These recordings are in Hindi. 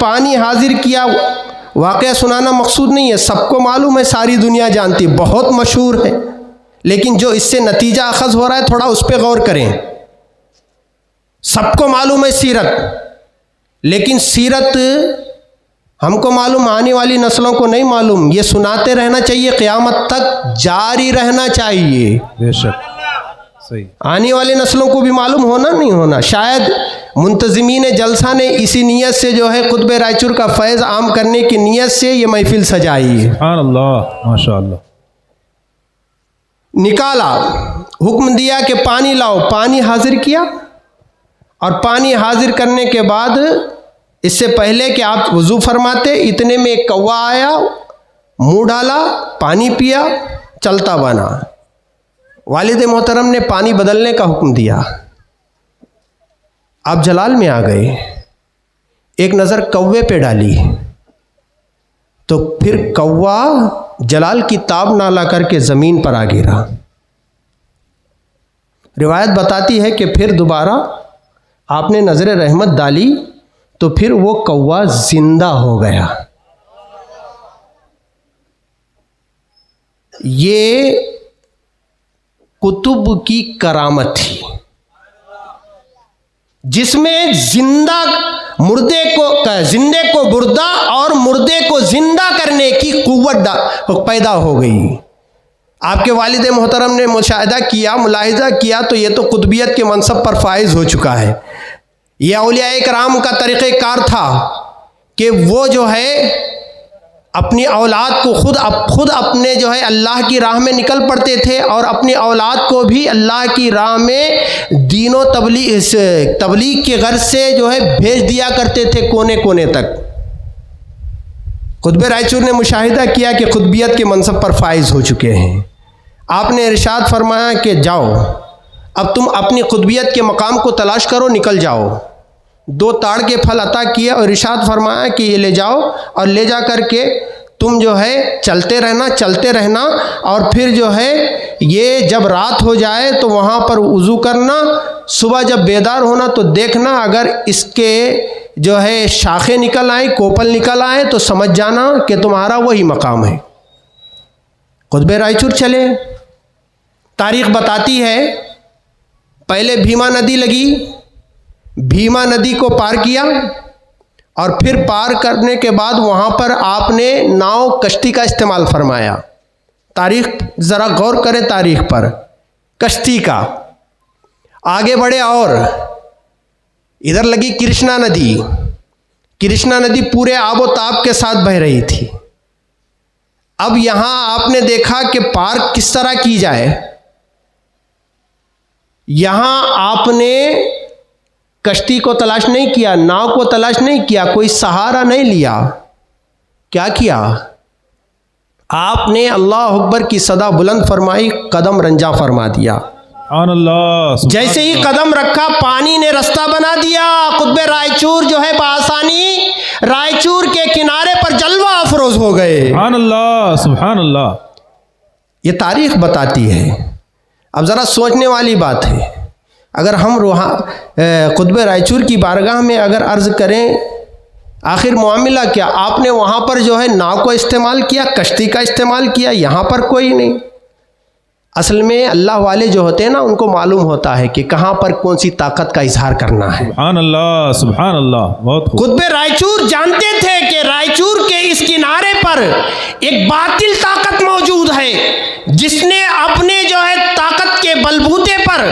पानी हाजिर किया। वाक़या सुनाना मकसूद नहीं है, सबको मालूम है, सारी दुनिया जानती है, बहुत मशहूर है, लेकिन जो इससे नतीजा अखज़ हो रहा है थोड़ा उस पर गौर करें। सबको मालूम है सीरत, लेकिन सीरत हमको मालूम, आने वाली नस्लों को नहीं मालूम। ये सुनाते रहना चाहिए, क़यामत तक जारी रहना चाहिए। बेशक सही। आने वाली नस्लों को भी मालूम होना नहीं होना। शायद मुंतज़िमीन जलसा ने इसी नीयत से जो है खुतबे रायचूर का फैज़ आम करने की नीयत से ये महफिल सजाई है। सुभान अल्लाह, माशाअल्लाह। निकाला, हुक्म दिया कि पानी लाओ, पानी हाजिर किया। और पानी हाजिर करने के बाद, इससे पहले कि आप वज़ू फरमाते, इतने में एक कौवा आया, मुँह डाला, पानी पिया, चलता बना। वालिद मोहतरम ने पानी बदलने का हुक्म दिया। आप जलाल में आ गए, एक नज़र कौवे पे डाली, तो फिर कौवा जलाल की ताब ना ला करके ज़मीन पर आ गिरा। रिवायत बताती है कि फिर दोबारा आपने नज़र रहमत डाली तो फिर वो कौवा जिंदा हो गया। ये कुतुब की करामत थी, जिसमें जिंदे को मुर्दा और मुर्दे को जिंदा करने की कुव्वत पैदा हो गई। आपके वालिद मोहतरम ने मुशाहिदा किया, मुलाहिजा किया, तो ये तो कुतुबियत के मनसब पर फाइज हो चुका है। यह औलिया कराम का तरीक़ेकार था कि वो जो है अपनी औलाद को खुद अपने जो है अल्लाह की राह में निकल पड़ते थे, और अपनी औलाद को भी अल्लाह की राह में दीनों तबलीग के गर्ज से जो है भेज दिया करते थे कोने कोने तक। खुतबे रायचूर ने मुशाहिदा किया कि खुतबियत के मनसब पर फाइज हो चुके हैं। आपने इरशाद फरमाया कि जाओ, अब तुम अपनी खुतबियत के मकाम को तलाश करो, निकल जाओ। 2 ताड़ के फल अता किए और इरशाद फरमाया कि ये ले जाओ, और ले जा कर के तुम जो है चलते रहना, और फिर जो है ये जब रात हो जाए तो वहाँ पर वज़ू करना, सुबह जब बेदार होना तो देखना, अगर इसके जो है शाखें निकल आए, कोपल निकल आए, तो समझ जाना कि तुम्हारा वही मकाम है। खुतबे रायचूर चले। तारीख़ बताती है, पहले भीमा नदी लगी, भीमा नदी को पार किया, और फिर पार करने के बाद वहाँ पर आपने नाव कश्ती का इस्तेमाल फरमाया। तारीख़ ज़रा गौर करें तारीख़ पर, कश्ती का। आगे बढ़े और इधर लगी कृष्णा नदी। कृष्णा नदी पूरे आबो ताब के साथ बह रही थी। अब यहाँ आपने देखा कि पार किस तरह की जाए। यहाँ आपने कश्ती को तलाश नहीं किया, नाव को तलाश नहीं किया, कोई सहारा नहीं लिया। क्या किया आपने? अल्लाह अकबर की सदा बुलंद फरमाई, कदम रंजा फरमा दिया। अल्लाह। जैसे ही कदम रखा, पानी ने रास्ता बना दिया। खुतबे रायचूर जो है बआसानी रायचूर के किनारे पर जलवा अफरोज हो गए। सुभान अल्लाह, सुभान अल्लाह। ये तारीख़ बताती है। अब ज़रा सोचने वाली बात है, अगर हम खुतबे रायचूर की बारगाह में अगर अर्ज़ करें, आखिर मामला क्या? आपने वहाँ पर जो है नाव को इस्तेमाल किया, कश्ती का इस्तेमाल किया, यहाँ पर कोई नहीं। असल में अल्लाह वाले जो होते हैं ना, उनको मालूम होता है कि कहाँ पर कौन सी ताकत का इजहार करना है। सुभान अल्लाह, सुभान अल्लाह। बहुत खूब। खुतबे रायचूर जानते थे कि रायचूर के इस किनारे पर एक बातिल ताकत मौजूद है, जिसने अपने जो है ताकत के बलबूते पर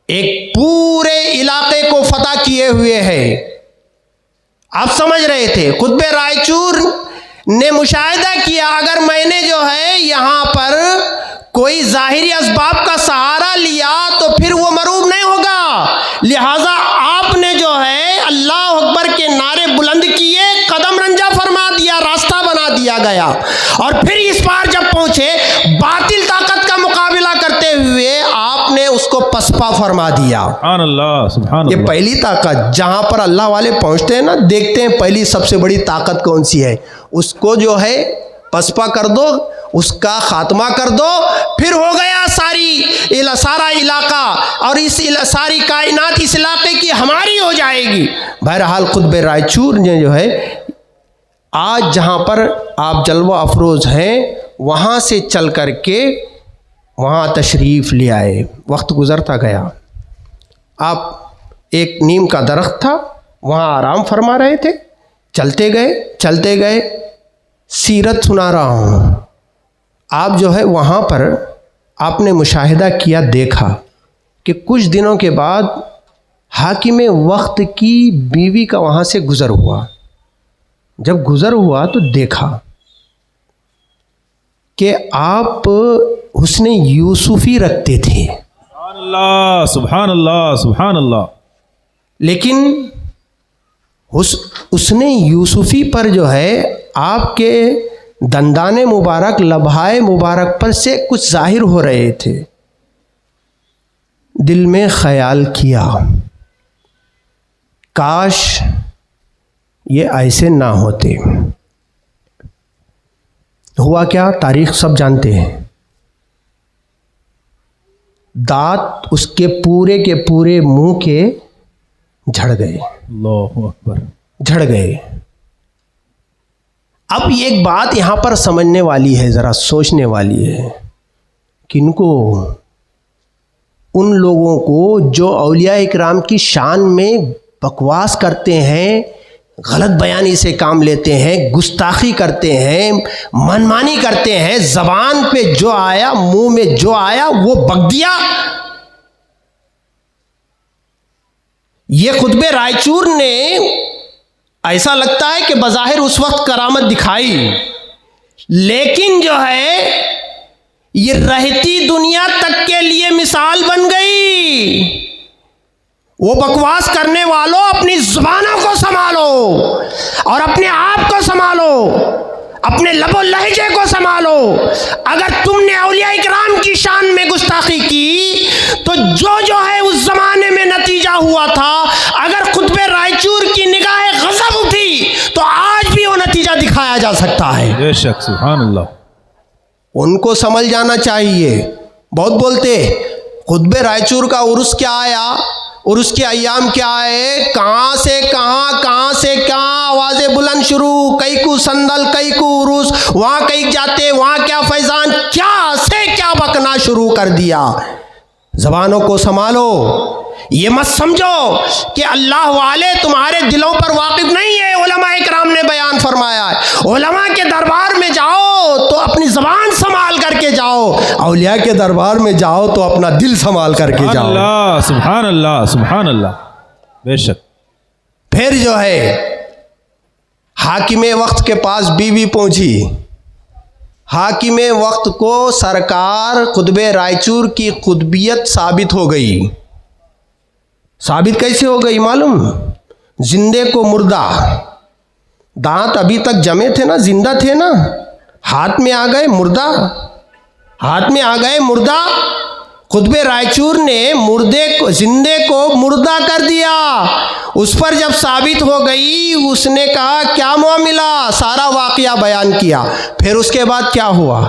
एक पूरे इलाके को फतह किए हुए है। आप समझ रहे थे, खुतबे रायचूर ने मुशाहिदा किया, अगर मैंने जो है यहाँ पर कोई ज़ाहिरी असबाब का सहारा लिया तो फिर वो मरूब नहीं होगा। लिहाजा आपने जो है अल्लाह अकबर के नारे बुलंद किए, कदम रंजा फरमा दिया, रास्ता बना दिया गया। और फिर इस पार जब पहुंचे, बातिल ताकत का मुकाबला करते हुए आपने उसको पसपा फरमा दिया। सुभान अल्लाह, सुभान ये अल्लाह। पहली ताकत, जहाँ पर अल्लाह वाले पहुँचते हैं ना, देखते हैं पहली सबसे बड़ी ताकत कौन सी है, उसको जो है पसपा कर दो, उसका खात्मा कर दो, फिर हो गया सारा इलाका और इस सारी कायनात इस इलाके की हमारी हो जाएगी। बहरहाल खुतब रायचूर ने जो है आज जहाँ पर आप जलवा अफरोज़ हैं वहाँ से चल कर के वहाँ तशरीफ़ ले आए। वक्त गुज़रता गया, आप एक नीम का दरख्त था वहाँ आराम फरमा रहे थे, चलते गए सीरत सुना रहा हूँ। आप जो है वहाँ पर आपने मुशाहिदा किया, देखा कि कुछ दिनों के बाद हाकिम वक्त की बीवी का वहाँ से गुज़र हुआ। जब गुज़र हुआ तो देखा कि आप हुस्न यूसुफ़ी रखते थे। अल्लाह सुभान अल्लाह सुभान अल्लाह। लेकिन उसने यूसुफ़ी पर जो है आपके दंदाने मुबारक, लबहाए मुबारक पर से कुछ जाहिर हो रहे थे। दिल में ख्याल किया काश ये ऐसे ना होते। हुआ क्या, तारीख सब जानते हैं। दांत उसके पूरे के पूरे मुंह के झड़ गए, अल्लाहु अकबर, झड़ गए। अब एक बात यहाँ पर समझने वाली है, ज़रा सोचने वाली है। किनको? उन लोगों को जो औलिया इकराम की शान में बकवास करते हैं, गलत बयानी से काम लेते हैं, गुस्ताखी करते हैं, मनमानी करते हैं, ज़बान पे जो आया, मुंह में जो आया वो बक दिया। ये खुतबे रायचूर ने ऐसा लगता है कि बज़ाहिर उस वक्त करामत दिखाई, लेकिन जो है ये रहती दुनिया तक के लिए मिसाल बन गई। वो बकवास करने वालों, अपनी ज़ुबानों को संभालो और अपने आप को संभालो, अपने लबो लहजे को संभालो। अगर तुमने औलिया इकराम की शान में गुस्ताखी की तो जो है उस ज़माने में नतीजा हुआ था, अगर खुतबे रायचूर की निगाह गज़ब उठी तो आज भी वो नतीजा दिखाया जा सकता है। बेशक, सुभान अल्लाह। उनको समझ जाना चाहिए। बहुत बोलते खुतबे रायचूर का उर्स क्या आया, उर्स के अय्याम क्या आए, कहाँ से कहाँ आवाज़ें बुलंद शुरू, कई को संदल कई को उर्स, वहाँ कई जाते, वहाँ क्या फैजान, क्या से क्या बकना शुरू कर दिया। ज़बानों को संभालो। ये मत समझो कि अल्लाह वाले तुम्हारे दिलों पर वाकिफ नहीं है। उलमा इकराम ने बयान फरमाया है, उलमा के दरबार में जाओ तो अपनी ज़बान संभाल करके जाओ, औलिया के दरबार में जाओ तो अपना दिल संभाल करके जाओ। अल्लाह सुभान अल्लाह सुभान अल्लाह। बेशक। फिर जो है हाकिमे वक्त के पास बीवी पहुंची। हाकिमे वक्त को सरकार खुतबे रायचूर की खुतबियत साबित हो गई। साबित कैसे हो गई मालूम? जिंदे को मुर्दा, दांत अभी तक जमे थे ना, जिंदा थे ना, हाथ में आ गए मुर्दा, हाथ में आ गए मुर्दा। खुतबे रायचूर ने जिंदे को मुर्दा कर दिया। उस पर जब साबित हो गई, उसने कहा क्या मामला, सारा वाकया बयान किया। फिर उसके बाद क्या हुआ?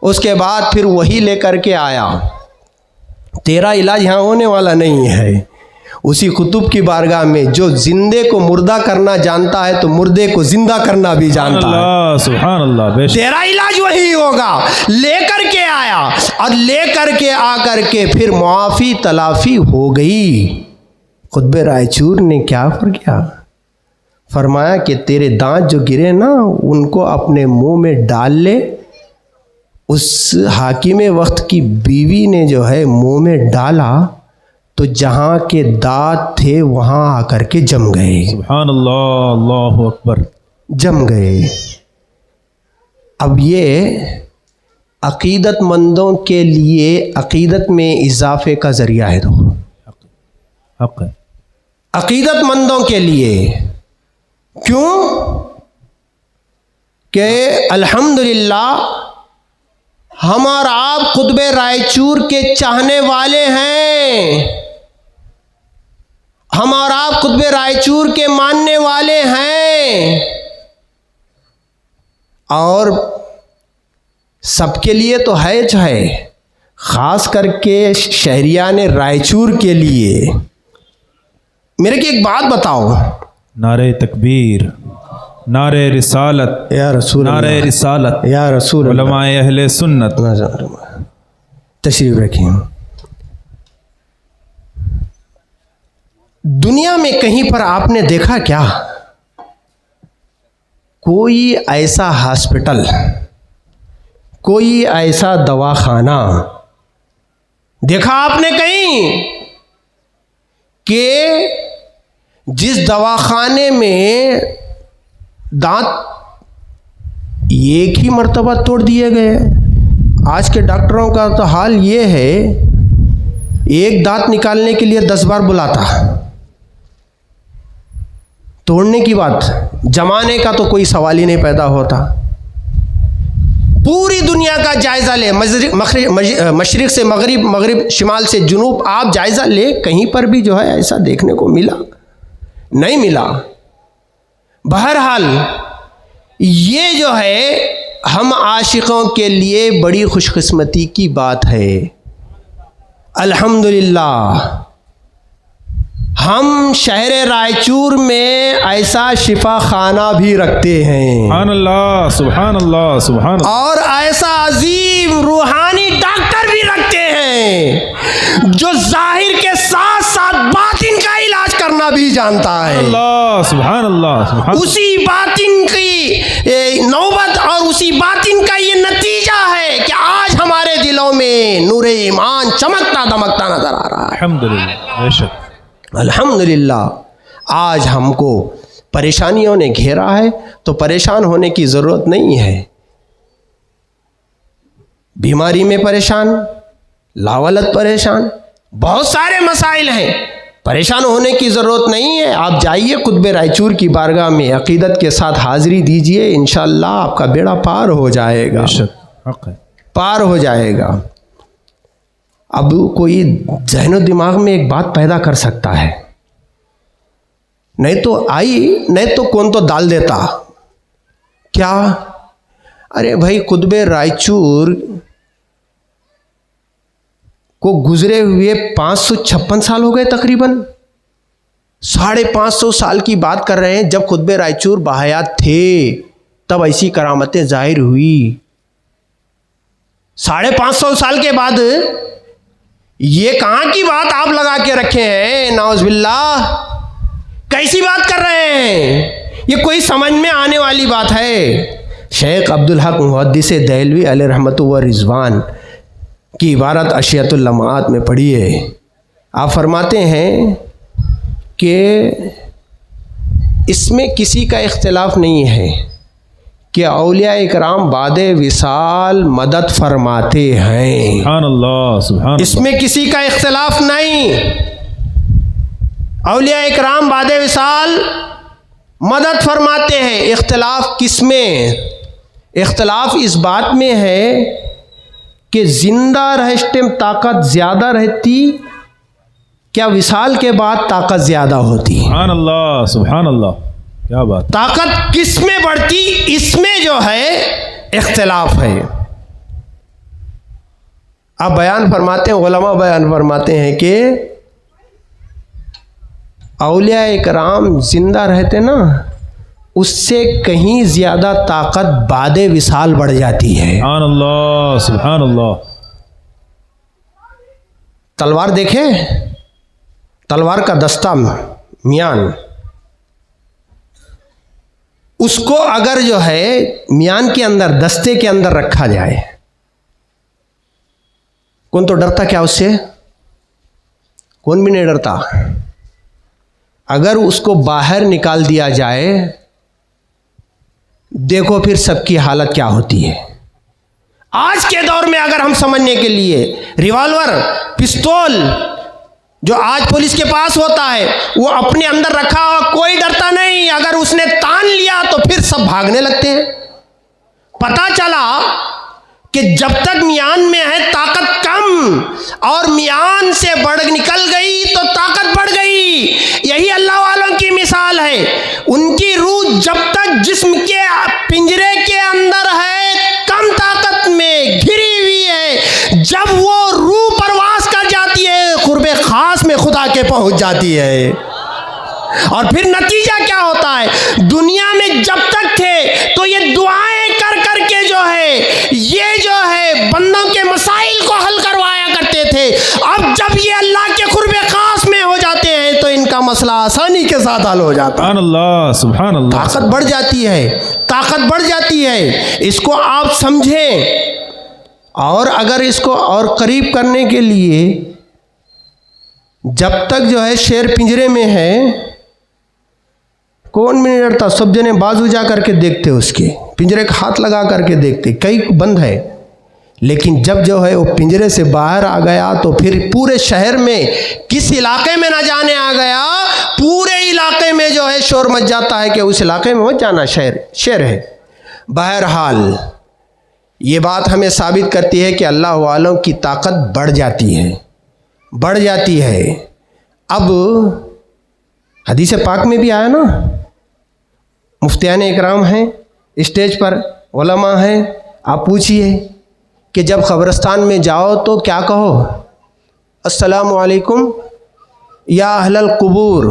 उसके बाद फिर वही लेकर के आया, तेरा इलाज यहाँ होने वाला नहीं है। उसी कुतुब की बारगाह में जो जिंदे को मुर्दा करना जानता है तो मुर्दे को जिंदा करना भी जानता है। सुभान अल्लाह। तेरा इलाज वही होगा। लेकर के आया और लेकर के आकर के फिर मुआफ़ी तलाफ़ी हो गई। खुतबे रायचूर ने क्या किया? फरमाया कि तेरे दांत जो गिरे ना, उनको अपने मुंह में डाल ले। उस हाकिमे वक्त की बीवी ने जो है मुंह में डाला तो जहाँ के दांत थे वहाँ आकर के जम गए। सुभान अल्लाह, अल्लाहु अकबर, जम गए। अब ये अक़ीदतमंदों के लिए अक़ीदत में इजाफे का ज़रिया है। तो हक़ है अक़ीदतमंदों के लिए। क्यों? कि अल्हम्दुलिल्लाह हम और आप खुतबे रायचूर के चाहने वाले हैं, हम और आप खुतबे रायचूर के मानने वाले हैं। और सबके लिए तो है जो है, ख़ास करके शहरियान रायचूर के लिए। मेरे की एक बात बताओ, नारे तकबीर, नारे रिसालत, या रसूल नारे रिसालत, या रसूल उलमाए अहले सुन्नत। तशरीफ रखिए। दुनिया में कहीं पर आपने देखा क्या कोई ऐसा हॉस्पिटल, कोई ऐसा दवाखाना देखा आपने कहीं कि जिस दवाखाने में दांत एक ही मर्तबा तोड़ दिए गए? आज के डॉक्टरों का तो हाल ये है, एक दांत निकालने के लिए 10 बार बुलाता। तोड़ने की बात, जमाने का तो कोई सवाल ही नहीं पैदा होता। पूरी दुनिया का जायज़ा ले, मशरिक से मगरिब, मगरिब शिमाल से जुनूब, आप जायज़ा ले, कहीं पर भी जो है ऐसा देखने को मिला नहीं मिला। बहरहाल ये जो है हम आशिकों के लिए बड़ी खुशकिस्मती की बात है। अल्हम्दुलिल्लाह हम शहर रायचूर में ऐसा शिफा खाना भी रखते हैं, सुभान अल्लाह, सुभान अल्लाह, सुभान अल्लाह। और ऐसा अजीम रूहानी डॉक्टर भी रखते हैं जो जाहिर के साथ साथ बातिन का इलाज करना भी जानता है। अल्लाह, सुभान अल्लाह, सुभान। उसी बातिन की नौबत और उसी बातिन का ये नतीजा है कि आज हमारे दिलों में नूर ईमान चमकता दमकता नजर आ रहा है। अल्हम्दुलिल्लाह, बेशक अल्हम्दुलिल्लाह। आज हमको परेशानियों ने घेरा है तो परेशान होने की ज़रूरत नहीं है। बीमारी में परेशान, लावलत परेशान, बहुत सारे मसाइल हैं, परेशान होने की ज़रूरत नहीं है। आप जाइए कुतुब रायचूर की बारगाह में अक़ीदत के साथ हाज़िरी दीजिए, इंशाअल्लाह आपका बेड़ा पार हो जाएगा, बेशक हक़ है, पार हो जाएगा। अब कोई जहनो दिमाग में एक बात पैदा कर सकता है, नहीं तो आई, नहीं तो कौन तो डाल देता। क्या? अरे भाई, कुतुब रायचूर को गुजरे हुए 556 साल हो गए तकरीबन। 550 साल की बात कर रहे हैं। जब कुतुब रायचूर बाहयात थे तब ऐसी करामतें जाहिर हुई। 550 साल के बाद ये कहाँ की बात आप लगा के रखे हैं? नाउज़ुबिल्लाह, कैसी बात कर रहे हैं? ये कोई समझ में आने वाली बात है? शेख अब्दुल हक मुहद्दिस देहलवी अलैहि रहमतु व रिज़वान की इबारत अशियतुल लम्हात में पढ़ी है। आप फरमाते हैं कि इसमें किसी का इख्तिलाफ नहीं है कि औलिया इकराम बादे विसाल मदद फरमाते हैं। सुभान अल्लाह, सुभान। इसमें किसी का इख्तिलाफ नहीं। औलिया इकराम बादे विसाल मदद फरमाते हैं। इख्तिलाफ किस में? इख्तिलाफ इस बात में है कि जिंदा रहते ताकत ज़्यादा रहती, क्या विसाल के बाद ताकत ज़्यादा होती? सुभान अल्लाह, सुभान अल्लाह, क्या बात। ताकत किस में बढ़ती, इसमें जो है इख्तिलाफ है। आप बयान फरमाते हैं, उलमा बयान फरमाते हैं कि औलिया इकराम जिंदा रहते ना, उससे कहीं ज़्यादा ताकत बादे विसाल बढ़ जाती है। सुभान अल्लाह, सुभान अल्लाह। तलवार देखे, तलवार का दस्ता मियान, उसको अगर जो है मियान के अंदर, दस्ते के अंदर रखा जाए, कौन तो डरता क्या उससे? कौन भी नहीं डरता। अगर उसको बाहर निकाल दिया जाए, देखो फिर सबकी हालत क्या होती है। आज के दौर में अगर हम समझने के लिए रिवॉल्वर, पिस्तौल जो आज पुलिस के पास होता है, वो अपने अंदर रखा हो, कोई डरता नहीं। अगर उसने तान लिया तो फिर सब भागने लगते हैं। पता चला कि जब तक मियान में है ताकत कम, और मियान से बढ़ निकल गई तो ताकत बढ़ गई। यही अल्लाह वालों की मिसाल है। उनकी रूह जब तक जिस्म के पिंजरे के अंदर है कम ताकत में, जाके पहुंच जाती है। और फिर नतीजा क्या होता है, दुनिया में जब तक थे तो ये दुआएं कर करके जो है ये जो है बंदों के मसाइल को हल करवाया करते थे। अब जब ये अल्लाह के कुर्बे खास में हो जाते हैं तो इनका मसला आसानी के साथ हल हो जाता है। सुभान अल्लाह। ताकत बढ़ जाती है, ताकत बढ़ जाती है। इसको आप समझें। और अगर इसको और करीब करने के लिए, जब तक जो है शेर पिंजरे में है कौन भी नहीं डरता, सब जने बाजू जा करके देखते, उसके पिंजरे का हाथ लगा करके देखते, कई बंद है। लेकिन जब जो है वो पिंजरे से बाहर आ गया तो फिर पूरे शहर में किस इलाके में ना जाने आ गया, पूरे इलाके में जो है शोर मच जाता है कि उस इलाके में मत जाना, शेर है। बहरहाल ये बात हमें साबित करती है कि अल्लाह वालों की ताकत बढ़ जाती है, बढ़ जाती है। अब हदीस पाक में भी आया ना, मुफ्तियान इकराम हैं स्टेज पर, उलमा हैं, आप पूछिए कि जब कब्रिस्तान में जाओ तो क्या कहो, अस्सलामु अलैकुम या अहलल कुबूर,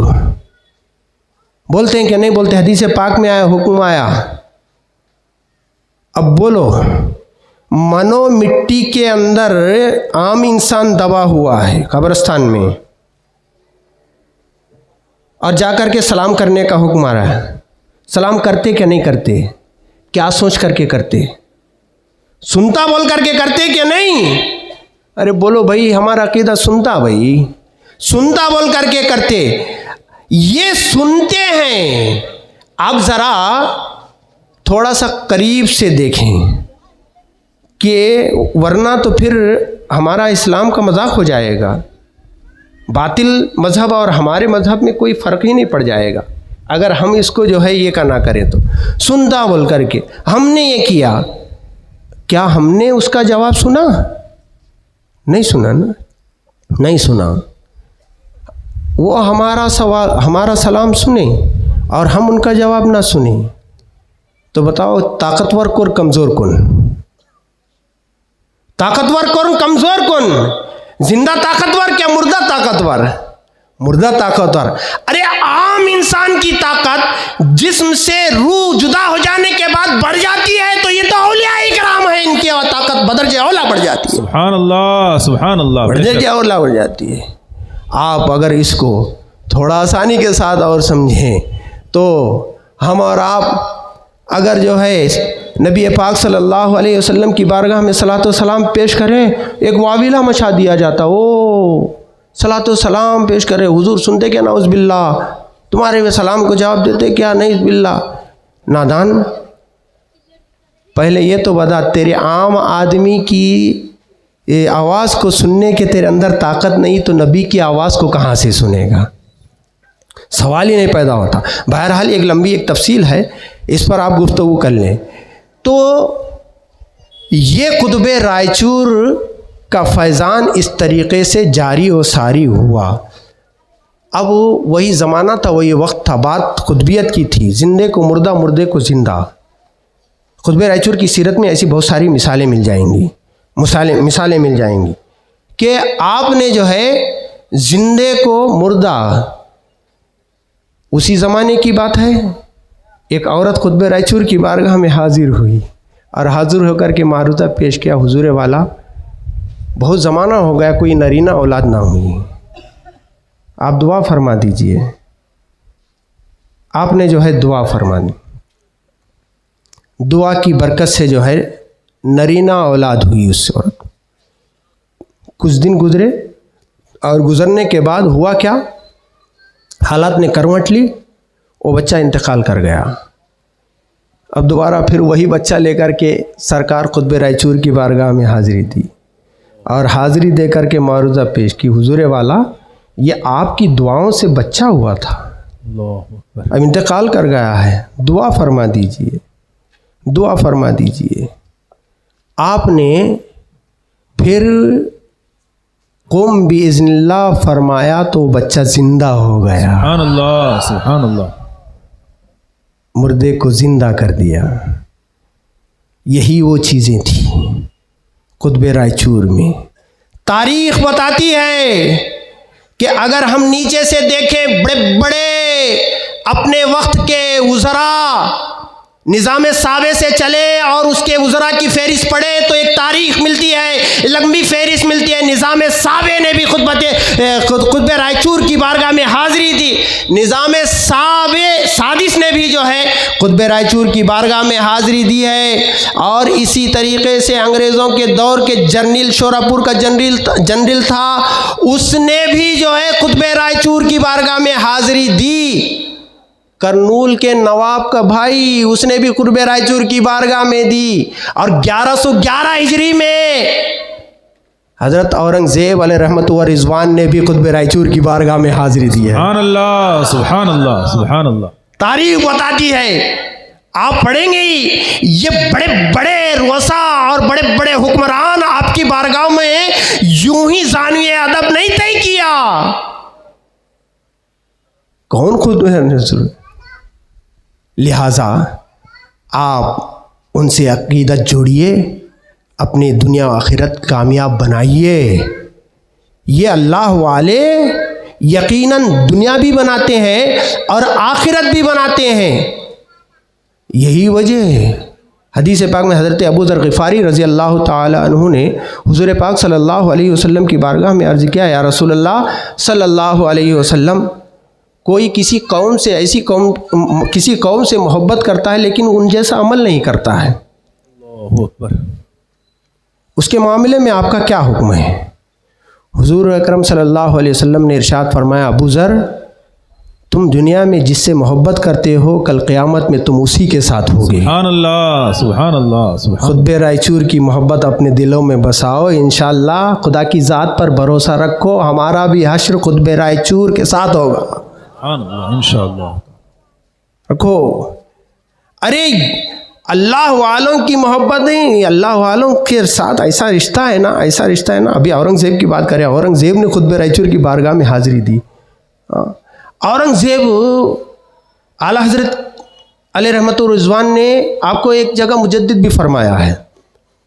बोलते हैं कि नहीं बोलते? हदीस पाक में आया, हुक्म आया। अब बोलो, मनो मिट्टी के अंदर आम इंसान दबा हुआ है कब्रिस्तान में, और जाकर के सलाम करने का हुक्म आ रहा है। सलाम करते क्या नहीं करते? क्या सोच करके करते? सुनता बोल करके करते क्या नहीं? अरे बोलो भाई, हमारा अकीदा सुनता, भाई सुनता बोल करके करते। ये सुनते हैं। अब ज़रा थोड़ा सा करीब से देखें कि वरना तो फिर हमारा इस्लाम का मजाक हो जाएगा। बातिल मज़हब और हमारे मज़हब में कोई फ़र्क ही नहीं पड़ जाएगा अगर हम इसको जो है ये का ना करें तो। सुनता बोल करके हमने ये किया, क्या हमने उसका जवाब सुना? नहीं सुना ना, नहीं सुना। वो हमारा सवाल, हमारा सलाम सुने और हम उनका जवाब ना सुने, तो बताओ ताकतवर कौन कमज़ोर कौन? ताकतवर कौन कमज़ोर कौन? जिंदा ताकतवर क्या मुर्दा ताकतवर? मुर्दा ताकतवर। अरे आम इंसान की ताकत जिस्म से रूह जुदा हो जाने के बाद बढ़ जाती है, तो ये तो औलिया इकराम है, इनकी ताकत बदरजे औला बढ़ जाती है। सुभान अल्लाह, सुभान अल्लाह, बदरजे औला बढ़ जाती है। आप अगर इसको थोड़ा आसानी के साथ और समझें तो हम और आप अगर जो है नबी पाक सल्लल्लाहु अलैहि वसल्लम की बारगाह में सलातो सलाम पेश करें, एक वाविला मचा दिया जाता। ओ सलातो सलाम पेश करें, हुजूर सुनते क्या? नाउज़ बिल्लाह। तुम्हारे वे सलाम को जवाब देते क्या? नहीं बिल्लाह। नादान, पहले ये तो बता, तेरे आम आदमी की आवाज़ को सुनने के तेरे अंदर ताकत नहीं तो नबी की आवाज़ को कहाँ से सुनेगा? सवाल ही नहीं पैदा होता। बहरहाल एक लंबी एक तफसील है, इस पर आप गुफ्तगू कर लें। तो ये कुतुबे रायचूर का फैज़ान इस तरीक़े से जारी और सारी हुआ। अब वही ज़माना था, वही वक्त था, बात खुतबियत की थी, ज़िंदे को मुर्दा, मुर्दे को ज़िंदा। कुतुबे रायचूर की सीरत में ऐसी बहुत सारी मिसालें मिल जाएंगी, मिसालें मिल जाएंगी कि आपने जो है ज़िंदे को मुर्दा, उसी ज़माने की बात है, एक औरत कुतुबे रायचूर की बारगाह में हाजिर हुई और हाजिर होकर के मारूता पेश किया, हुजूर वाला बहुत ज़माना हो गया कोई नरीना औलाद ना हुई, आप दुआ फरमा दीजिए। आपने जो है दुआ फरमा दी, दुआ की बरकत से जो है नरीना औलाद हुई उस औरत। कुछ दिन गुजरे और गुजरने के बाद हुआ क्या, हालात ने करवट ली, वो बच्चा इंतकाल कर गया। अब दोबारा फिर वही बच्चा लेकर के सरकार कुतुबे रायचूर की बारगाह में हाज़िरी दी और हाज़िरी दे कर के मारूज़ा पेश की, हुजूर वाला ये आपकी दुआओं से बच्चा हुआ था, अब इंतकाल कर गया है, दुआ फरमा दीजिए, दुआ फरमा दीजिए। आपने फिर कुम बिइज़्निल्लाह फरमाया तो बच्चा ज़िंदा हो गया। सुभान अल्लाह, सुभान अल्लाह। मुर्दे को ज़िंदा कर दिया। यही वो चीज़ें थी कुतुबे रायचूर में। तारीख़ बताती है कि अगर हम नीचे से देखें बड़े बड़े अपने वक्त के उज़रा निज़ाम साबे से चले और उसके उज़रा की फहरिस्त पढ़े तो एक तारीख मिलती है, लंबी फहरिस्त मिलती है। निज़ाम साबे ने भी खुतब रायचूर की बारगाह में हाज़िरी दी। निज़ाम सादिस ने भी जो है खुतब रायचूर की बारगाह में हाज़िरी दी है। और इसी तरीक़े से अंग्रेज़ों के दौर के जर्नल शोरापुर का जनरल था, उसने भी जो है खुतब रायचूर की बारगाह में हाज़िरी दी। करनूल के नवाब का भाई, उसने भी खुतब रायचूर की बारगाह में दी। और 1111 हिजरी में हज़रत औरंगज़ेब अलैहि रहमत व रिज़वान ने भी खुतब रायचूर की बारगाह में हाज़िरी दी है। सुभान अल्लाह, सुभान अल्लाह, सुभान अल्लाह। तारीख बताती है, आप पढ़ेंगे ही, ये बड़े बड़े रुअसा और बड़े बड़े हुक्मरान आपकी बारगाह में यूं ही ज़ानवी अदब नहीं तय किया। कौन खुद है? लिहाजा आप उनसे अक़ीदत जोड़िए, अपनी दुनिया आखिरत कामयाब बनाइए। ये अल्लाह वाले यकीनन दुनिया भी बनाते हैं और आखिरत भी बनाते हैं। यही वजह हदीस पाक में हज़रत अबू ज़र ग़िफ़ारी रज़ी अल्लाह ताला अन्हु ने हुज़ूर पाक सल्लल्लाहु अलैहि वसल्लम की बारगाह में अर्ज़ किया, या रसूल अल्लाह सल्लल्लाहु अलैहि वसल्लम, कोई किसी कौम से मोहब्बत करता है लेकिन उन जैसा अमल नहीं करता है, अल्लाहु अकबर, उसके मामले में आपका क्या हुक्म है? हुज़ूर अकरम सल्लल्लाहु अलैहि वसल्लम ने इरशाद फरमाया, अबू ज़र, तुम दुनिया में जिससे मोहब्बत करते हो कल क़यामत में तुम उसी के साथ होगे। सुभान अल्लाह, सुभान अल्लाह, सुभान। खुतब रायचूर की मोहब्बत अपने दिलों में बसाओ, इंशाअल्लाह खुदा की ज़ात पर भरोसा रखो, हमारा भी हश्र खुतब रायचूर के साथ होगा। इंशाअल्लाह रखो। अरे अल्लाह वालों की मोहब्बत नहीं, अल्लाह वालों के साथ ऐसा रिश्ता है ना, ऐसा रिश्ता है ना। अभी औरंगज़ेब की बात करें, औरंगज़ेब ने खुतब रायचूर की बारगाह में हाज़िरी दी। औरंगज़ेब आला हज़रत अलैहि रहमत व रिज़वान ने आपको एक जगह मुजद्दिद भी फरमाया है।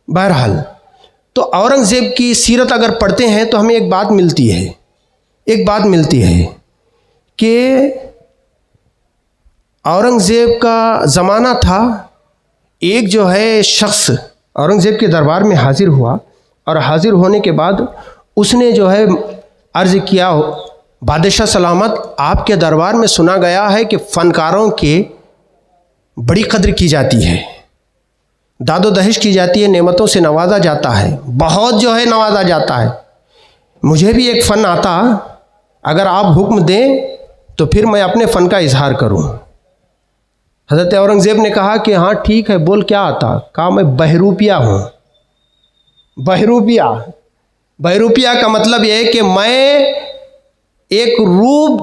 बहरहाल तो औरंगज़ेब की सीरत अगर पढ़ते हैं तो हमें एक बात मिलती है कि औरंगज़ेब का ज़माना था, एक जो है शख्स औरंगज़ेब के दरबार में हाज़िर हुआ और हाज़िर होने के बाद उसने जो है अर्ज़ किया, बादशाह सलामत, आपके दरबार में सुना गया है कि फ़नकारों के बड़ी कद्र की जाती है, दादो दहेज की जाती है, नेमतों से नवाजा जाता है, बहुत जो है नवाजा जाता है। मुझे भी एक फ़न आता, अगर आप हुक्म दें तो फिर मैं अपने फ़न का इजहार करूं। हज़रत औरंगज़ेब ने कहा कि हाँ ठीक है, बोल क्या आता? कहा मैं बहरूपिया हूँ। बहरूपिया का मतलब यह है कि मैं एक रूप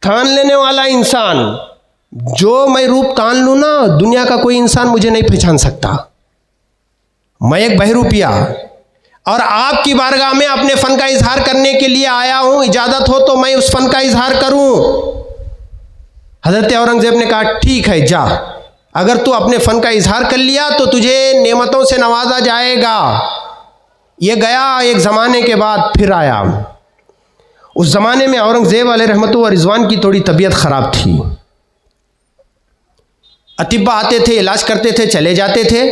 थान लेने वाला इंसान, जो मैं रूप तान लूँ ना, दुनिया का कोई इंसान मुझे नहीं पहचान सकता। मैं एक बहरूपिया और आपकी बारगाह में अपने फ़न का इजहार करने के लिए आया हूँ, इजाज़त हो तो मैं उस फ़न का इजहार करूँ। हज़रत औरंगज़ेब ने कहा ठीक है, जा, अगर तू अपने फ़न का इजहार कर लिया तो तुझे नेमतों से नवाजा जाएगा। ये गया, एक ज़माने के बाद फिर आया। उस ज़माने में औरंगज़ेब अलैहि रहमत व रिज़वान की थोड़ी तबीयत ख़राब थी। अतिब्बा आते थे, इलाज करते थे, चले जाते थे।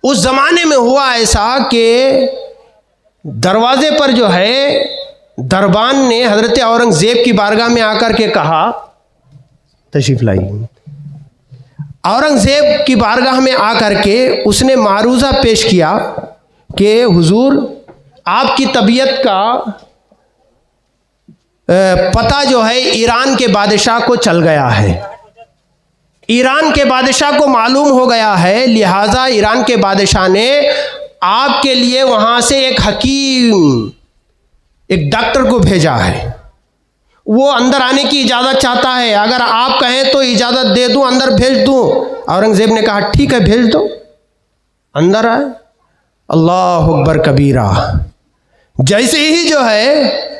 उस ज़माने में हुआ ऐसा कि दरवाज़े पर जो है दरबान ने हज़रत औरंगज़ेब की बारगाह में आकर के कहा, तशरीफ़ लाइए। औरंगज़ेब की बारगाह में आकर के उसने मारूज़ा पेश किया कि हुजूर, आपकी तबीयत का पता जो है ईरान के बादशाह को चल गया है, ईरान के बादशाह को मालूम हो गया है, लिहाजा ईरान के बादशाह ने आपके लिए वहाँ से एक हकीम, एक डॉक्टर को भेजा है। वो अंदर आने की इजाज़त चाहता है, अगर आप कहें तो इजाज़त दे दूँ, अंदर भेज दूँ। औरंगज़ेब ने कहा ठीक है, भेज दो, अंदर आए। अल्लाह अकबर कबीरा। जैसे ही जो है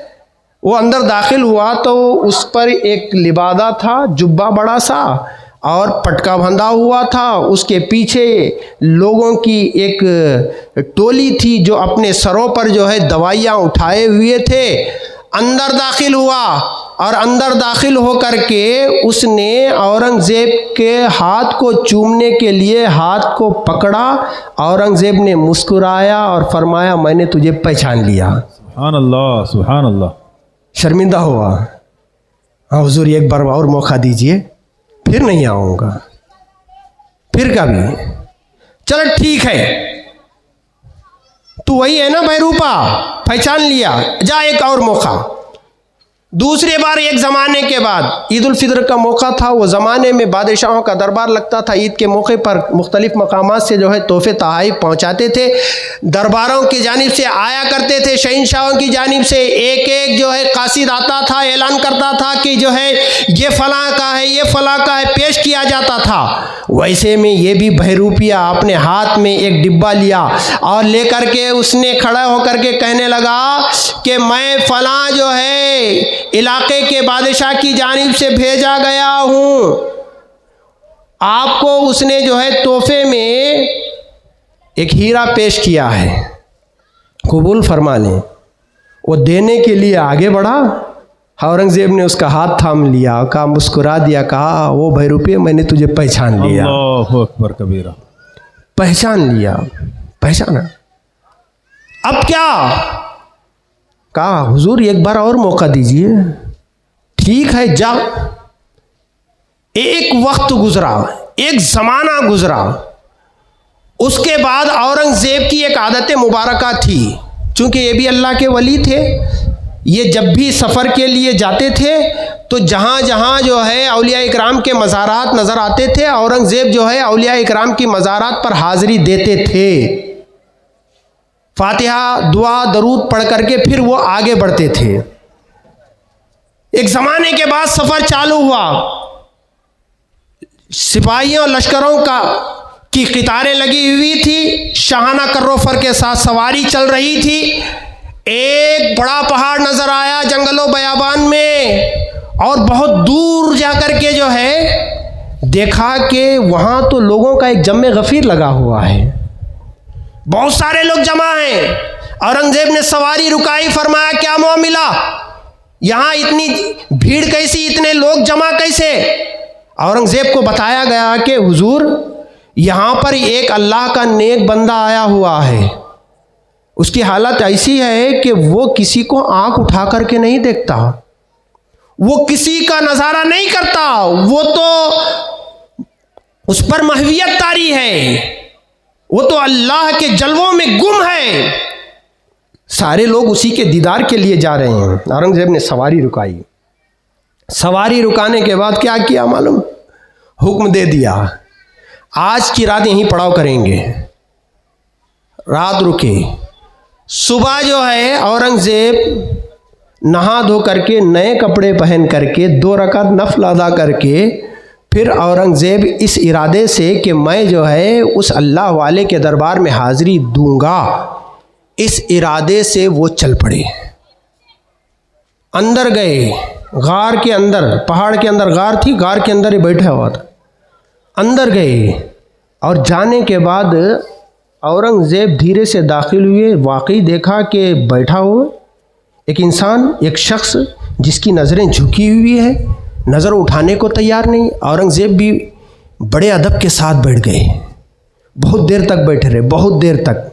वो अंदर दाखिल हुआ तो उस पर एक लिबादा था, जुब्बा बड़ा सा, और पटका बंधा हुआ था। उसके पीछे लोगों की एक टोली थी जो अपने सरों पर जो है दवाइयाँ उठाए हुए थे। अंदर दाखिल हुआ और अंदर दाखिल हो करके उसने औरंगज़ेब के हाथ को चूमने के लिए हाथ को पकड़ा। औरंगज़ेब ने मुस्कुराया और फरमाया, मैंने तुझे पहचान लिया। सुभान अल्लाह, सुभान अल्लाह। शर्मिंदा हुआ। हाँ हुजूर, एक बार और मौका दीजिए, फिर नहीं आऊँगा, फिर कभी। चलो ठीक है, तू वही है ना बहरूपा, पहचान लिया, जा एक और मौका। दूसरी बार एक ज़माने के बाद ईद उल फितर का मौका था। वो ज़माने में बादशाहों का दरबार लगता था। ईद के मौके पर मुख्तलिफ़ मकामात से जो है तोहफ़े तहाइफ पहुँचाते थे। दरबारों की जानिब से आया करते थे, शहंशाहों की जानिब से एक एक जो है कासिद आता था, ऐलान करता था कि जो है ये फ़लाँ का है, ये फ़लाँ का है, पेश किया जाता था। वैसे में ये भी बहरूपिया अपने हाथ में एक डिब्बा लिया और लेकर के उसने खड़ा होकर के कहने लगा कि मैं फ़लाँ जो है इलाके के बादशाह की जानिब से भेजा गया हूँ। आपको उसने जो है तोहफे में एक हीरा पेश किया है, कबूल फरमा लें। वो देने के लिए आगे बढ़ा। औरंगज़ेब ने उसका हाथ थाम लिया, कहा, मुस्कुरा दिया, कहा, वो बहरूपिया, मैंने तुझे पहचान लिया। अल्लाहु अकबर कबीरा। पहचान लिया, पहचाना। अब क्या? कहा, हुजूर एक बार और मौका दीजिए। ठीक है, जा। एक वक्त गुजरा, एक ज़माना गुजरा। उसके बाद औरंगज़ेब की एक आदत मुबारका थी, चूँकि ये भी अल्लाह के वली थे। ये जब भी सफ़र के लिए जाते थे तो जहाँ जहाँ जो है औलिया इकराम के मज़ारात नज़र आते थे, औरंगज़ेब जो है औलिया इकराम की मज़ारात पर हाज़िरी देते थे। फातिहा, दुआ, दरूद पढ़ करके फिर वो आगे बढ़ते थे। एक ज़माने के बाद सफ़र चालू हुआ। सिपाहियों लश्करों की कतारें लगी हुई थी। शाहाना कर्रोफर के साथ सवारी चल रही थी। एक बड़ा पहाड़ नज़र आया जंगलों बयाबान में, और बहुत दूर जाकर के जो है देखा कि वहाँ तो लोगों का एक जम्मे गफ़ीर लगा हुआ है, बहुत सारे लोग जमा हैं। औरंगज़ेब ने सवारी रुकाई, फरमाया, क्या मामला, यहाँ इतनी भीड़ कैसी, इतने लोग जमा कैसे? औरंगज़ेब को बताया गया कि हुजूर, यहाँ पर एक अल्लाह का नेक बंदा आया हुआ है। उसकी हालत ऐसी है कि वो किसी को आंख उठा करके नहीं देखता, वो किसी का नज़ारा नहीं करता, वो तो उस पर महवियत तारी है, वो तो अल्लाह के जलवों में गुम है। सारे लोग उसी के दीदार के लिए जा रहे हैं। औरंगज़ेब ने सवारी रुकाई। सवारी रुकाने के बाद क्या किया मालूम? हुक्म दे दिया, आज की रात यहीं पड़ाव करेंगे। रात रुके। सुबह जो है औरंगज़ेब नहा धो करके, नए कपड़े पहन करके, 2 रकात नफल अदा करके, फिर औरंगज़ेब इस इरादे से कि मैं जो है उस अल्लाह वाले के दरबार में हाज़िरी दूंगा, इस इरादे से वो चल पड़े। अंदर गए, गार के अंदर, पहाड़ के अंदर गार थी, गार के अंदर ही बैठा हुआ था। अंदर गए और जाने के बाद औरंगज़ेब धीरे से दाखिल हुए। वाकई देखा कि बैठा हुआ एक इंसान, एक शख्स जिसकी नज़रें झुकी हुई है, नज़र उठाने को तैयार नहीं। औरंगज़ेब भी बड़े अदब के साथ बैठ गए। बहुत देर तक बैठे रहे, बहुत देर तक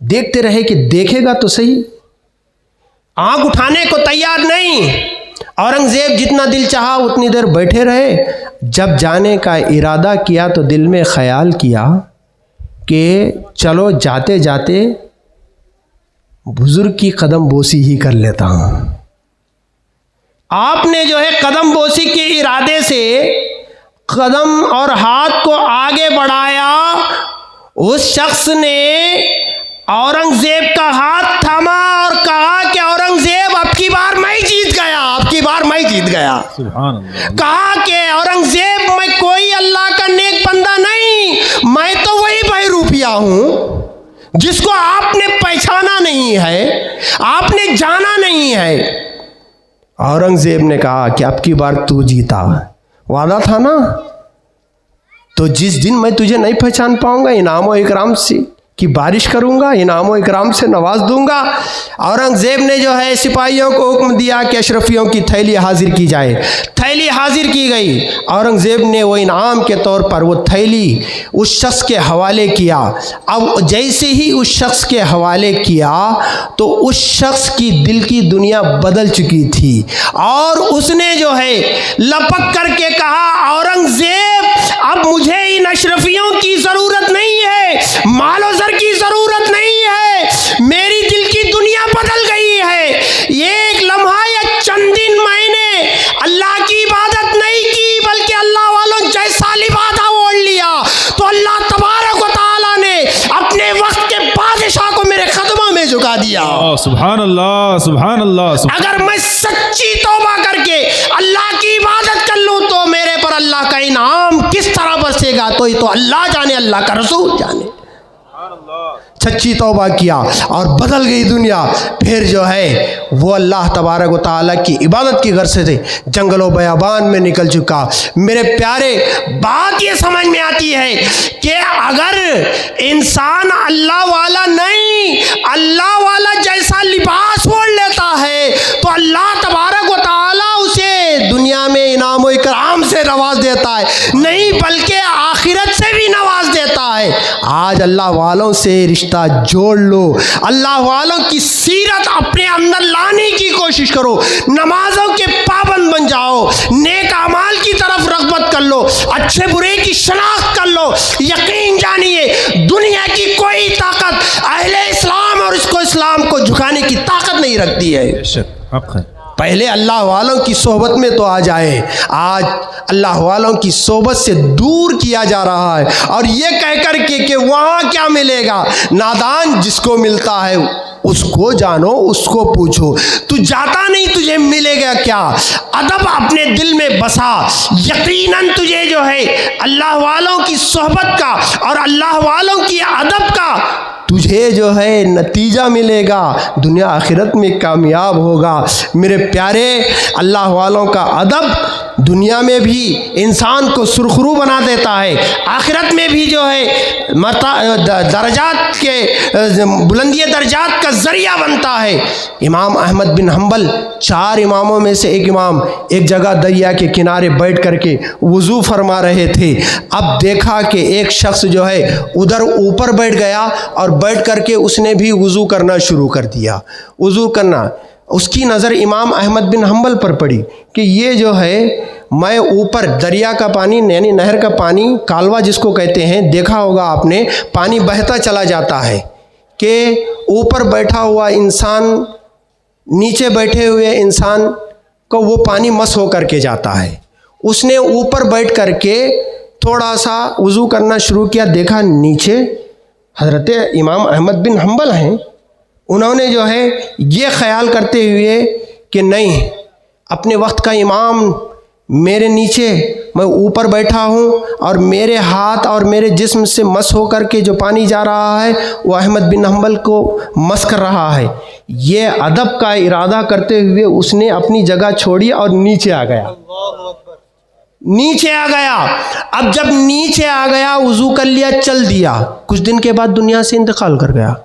देखते रहे कि देखेगा तो सही। आँख उठाने को तैयार नहीं। औरंगज़ेब जितना दिल चाहा उतनी देर बैठे रहे। जब जाने का इरादा किया तो दिल में ख्याल किया कि चलो जाते जाते बुज़ुर्ग की कदम बोसी ही कर लेता हूँ। आपने जो है कदम बोसी के इरादे से कदम और हाथ को आगे बढ़ाया। उस शख्स ने औरंगज़ेब का हाथ थामा और कहा कि औरंगज़ेब, अब की बार मैं जीत गया, अब की बार मैं जीत गया। सुभान अल्लाह। कहा कि औरंगज़ेब, मैं कोई अल्लाह का नेक बंदा नहीं, मैं तो वही बहरूपिया हूँ जिसको आपने पहचाना नहीं है, आपने जाना नहीं है। औरंगज़ेब ने कहा कि अब की बार तू जीता, वादा था ना, तो जिस दिन मैं तुझे नहीं पहचान पाऊंगा, इनाम और इकराम से की बारिश करूँगा, इनामो इकराम से नवाज दूंगा। औरंगज़ेब ने जो है सिपाहियों को हुक्म दिया कि अशरफियों की थैली हाजिर की जाए। थैली हाजिर की गई। औरंगज़ेब ने वो इनाम के तौर पर वो थैली उस शख्स के हवाले किया। अब जैसे ही उस शख्स के हवाले किया तो उस शख्स की दिल की दुनिया बदल चुकी थी और उसने जो है लपक करके कहा, औरंगज़ेब अब मुझे इन अशरफियों की ज़रूरत नहीं है, मालो ज़र की ज़रूरत नहीं है, मेरी दिल की दुनिया बदल गई है। एक लम्हा या चंद दिन मैंने अल्लाह की इबादत नहीं की बल्कि अल्लाह वालों जैसा लिबादा ओढ़ लिया तो अल्लाह तबारक व तआला ने अपने वक्त के बादशाह को मेरे कदमों में झुका दिया। सुभान अल्लाह, सुभान अल्लाह। अगर मैं सच्ची तौबा करके अल्लाह की इबादत कर लूँ तो मेरे पर अल्लाह का इनाम किस तरह बरसेगा तो ये तो अल्लाह जाने, अल्लाह का रसूल जाने। सच्ची तौबा किया और बदल गई दुनिया। फिर जो है वो अल्लाह तबारक व तआला की इबादत की गर्ज से जंगलों बयाबान में निकल चुका। मेरे प्यारे, बात ये समझ में आती है कि अगर इंसान अल्लाह वाला नहीं, अल्लाह वाला जैसा लिबास ओढ़ लेता है तो अल्लाह तबारक व तआला उसे दुनिया में इनाम व इकराम से नवाज देता है, नहीं बल्कि आखिरत से भी नवाज देता है। आज अल्लाह वालों से रिश्ता जोड़ लो, अल्लाह वालों की सीरत अपने अंदर लाने की कोशिश करो, नमाजों के पाबंद बन जाओ, नेक अमाल की तरफ रग़बत कर लो, अच्छे बुरे की शनाख्त कर लो। यकीन जानिए दुनिया की कोई ताकत अहले इस्लाम और इसको इस्लाम को झुकाने की ताकत नहीं रखती है। हक़ है। पहले अल्लाह वालों की सोहबत में तो आ जाए। आज अल्लाह वालों की सोहबत से दूर किया जा रहा है और ये कह कर के कि वहाँ क्या मिलेगा। नादान जिसको मिलता है उसको जानो, उसको पूछो, तू जाता नहीं तुझे मिलेगा क्या। अदब अपने दिल में बसा, यकीनन तुझे जो है अल्लाह वालों की सोहबत का और अल्लाह वालों की अदब का तुझे जो है नतीजा मिलेगा, दुनिया आखिरत में कामयाब होगा। मेरे प्यारे, अल्लाह वालों का अदब दुनिया में भी इंसान को सुरखरू बना देता है, आखिरत में भी जो है दर्जात के बुलंदी दर्जात का ज़रिया बनता है। इमाम अहमद बिन हम्बल 4 इमामों में से एक इमाम एक जगह दरिया के किनारे बैठ करके वज़ू फरमा रहे थे। अब देखा कि एक शख्स जो है उधर ऊपर बैठ गया और बैठ करके उसने भी वज़ू करना शुरू कर दिया। वज़ू करना, उसकी नज़र इमाम अहमद बिन हम्बल पर पड़ी कि ये जो है मैं ऊपर दरिया का पानी यानी नहर का पानी, कालवा जिसको कहते हैं, देखा होगा आपने, पानी बहता चला जाता है कि ऊपर बैठा हुआ इंसान नीचे बैठे हुए इंसान को वो पानी मस हो करके जाता है। उसने ऊपर बैठ करके थोड़ा सा वज़ू करना शुरू किया, देखा नीचे हज़रत इमाम अहमद बिन हम्बल हैं। उन्होंने जो है ये ख्याल करते हुए कि नहीं, अपने वक्त का इमाम मेरे नीचे, मैं ऊपर बैठा हूँ और मेरे हाथ और मेरे जिस्म से मस होकर के जो पानी जा रहा है वो अहमद बिन हम्बल को मस कर रहा है। ये अदब का इरादा करते हुए उसने अपनी जगह छोड़ी और नीचे आ गया। नीचे आ गया। अब जब नीचे आ गया, वज़ू कर लिया, चल दिया। कुछ दिन के बाद दुनिया से इंतकाल कर गया,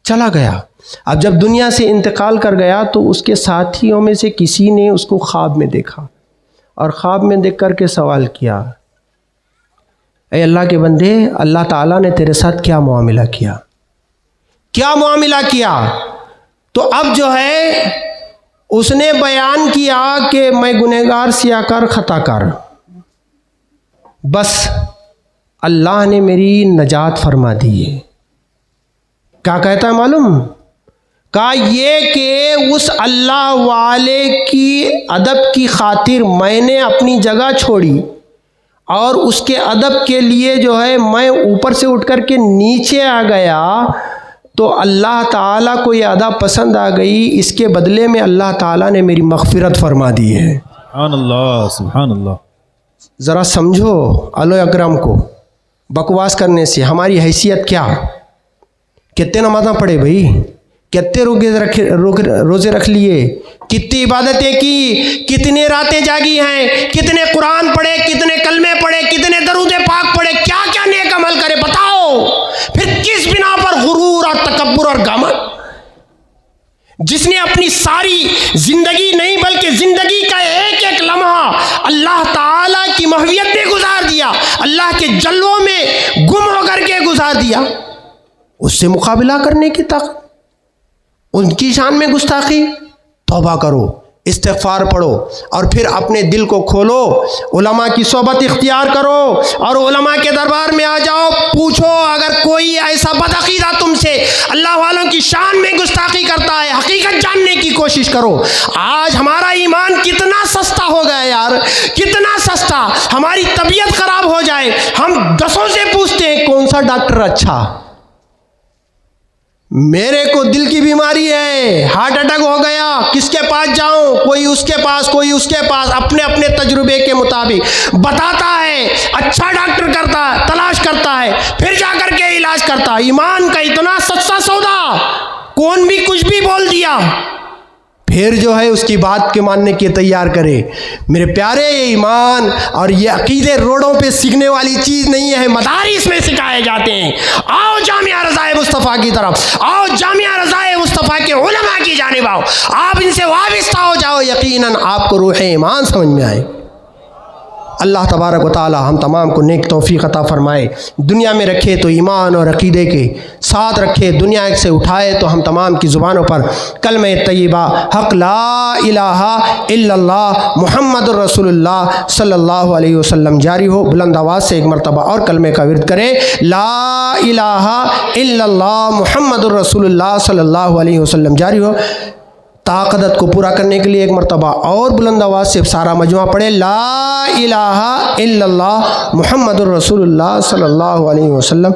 चला गया। अब जब दुनिया से इंतकाल कर गया तो उसके साथियों में से किसी ने उसको ख्वाब में देखा और ख्वाब में देख कर के सवाल किया, ऐ अल्लाह के बंदे, अल्लाह ताला ने तेरे साथ क्या मुआमिला किया, क्या मुआमिला किया। तो अब जो है उसने बयान किया कि मैं गुनहगार, सियाकार, खताकार, बस अल्लाह ने मेरी नजात फरमा दी है। क्या कहता है मालूम? कहा ये कि उस अल्लाह वाले की अदब की खातिर मैंने अपनी जगह छोड़ी और उसके अदब के लिए जो है मैं ऊपर से उठ कर के नीचे आ गया, तो अल्लाह ताला को ये अदा पसंद आ गई। इसके बदले में अल्लाह ताला ने मेरी मग़फ़िरत फरमा दी है। सुभान अल्लाह, सुभान अल्लाह। ज़रा समझो अलो अकरम को बकवास करने से हमारी हैसियत क्या। कितने नमाज़ें पढ़े भाई, कितने रोज़े रख लिए, कितनी इबादतें की, कितने रातें जागी हैं, कितने कुरान पढ़े, कितने कलमे पढ़े, कितने दरूद पाक पढ़े, क्या क्या नेक अमल करे बताओ। फिर किस जिसने अपनी सारी जिंदगी नहीं बल्कि जिंदगी का एक एक लम्हा अल्लाह ताला की महवियत में गुजार दिया, अल्लाह के जलवों में गुम होकर के गुजार दिया, उससे मुकाबला करने की ताकत, उनकी शान में गुस्ताखी। तौबा करो, इस्तिग़फ़ार पढ़ो और फिर अपने दिल को खोलो, उलमा की सोबत इख्तियार करो और उलमा के दरबार में आ जाओ। पूछो, अगर कोई ऐसा बदअक़ीदा तुमसे अल्लाह वालों की शान में गुस्ताखी करता है, हकीकत जानने की कोशिश करो। आज हमारा ईमान कितना सस्ता हो गया यार, कितना सस्ता। हमारी तबीयत ख़राब हो जाए, हम 10 से पूछते हैं कौन सा डॉक्टर अच्छा। मेरे को दिल की बीमारी है, हार्ट अटैक हो गया, किसके पास जाऊं? कोई उसके पास, कोई उसके पास, अपने अपने तजुर्बे के मुताबिक बताता है, अच्छा डॉक्टर करता है, तलाश करता है, फिर जाकर के इलाज करता है। ईमान का इतना सस्ता सौदा, कौन भी कुछ भी बोल दिया, फिर जो है उसकी बात के मानने के तैयार करे। मेरे प्यारे, ये ईमान और ये अकीदे रोडों पे सीखने वाली चीज़ नहीं है, मदारिस में सिखाए जाते हैं। आओ जामिया रज़ाए मुस्तफ़ा की तरफ, आओ जामिया रज़ाए मुस्तफ़ा के उलमा की जानिब आओ, आप इनसे वाबिस्ता हो जाओ, यकीनन आपको रूह ईमान समझ में आए। अल्लाह तबारक व तआला हम तमाम को नेक तौफीक अता फ़रमाए, दुनिया में रखे तो ईमान और अक़ीदे के साथ रखे, दुनिया से उठाए तो हम तमाम की ज़ुबानों पर कलमे तय्यबा हक़ ला इलाहा इल्लल्लाह मुहम्मदुर रसूलुल्लाह सल्लल्लाहु अलैहि वसल्लम जारी हो। बुलंद आवाज़ से एक मरतबा और कलमे का विर्द करें, ला इलाहा इल्लल्लाह मुहम्मदुर रसूलुल्लाह सल्लल्लाहु अलैहि वसल्लम जारी हो। ताक़दत को पूरा करने के लिए एक मरतबा और बुलंद आवाज़ से सारा मजमा पढ़े, ला इलाहा इल्लल्लाह मुहम्मदुर रसूलुल्लाह सल्लल्लाहु अलैहि वसल्लम।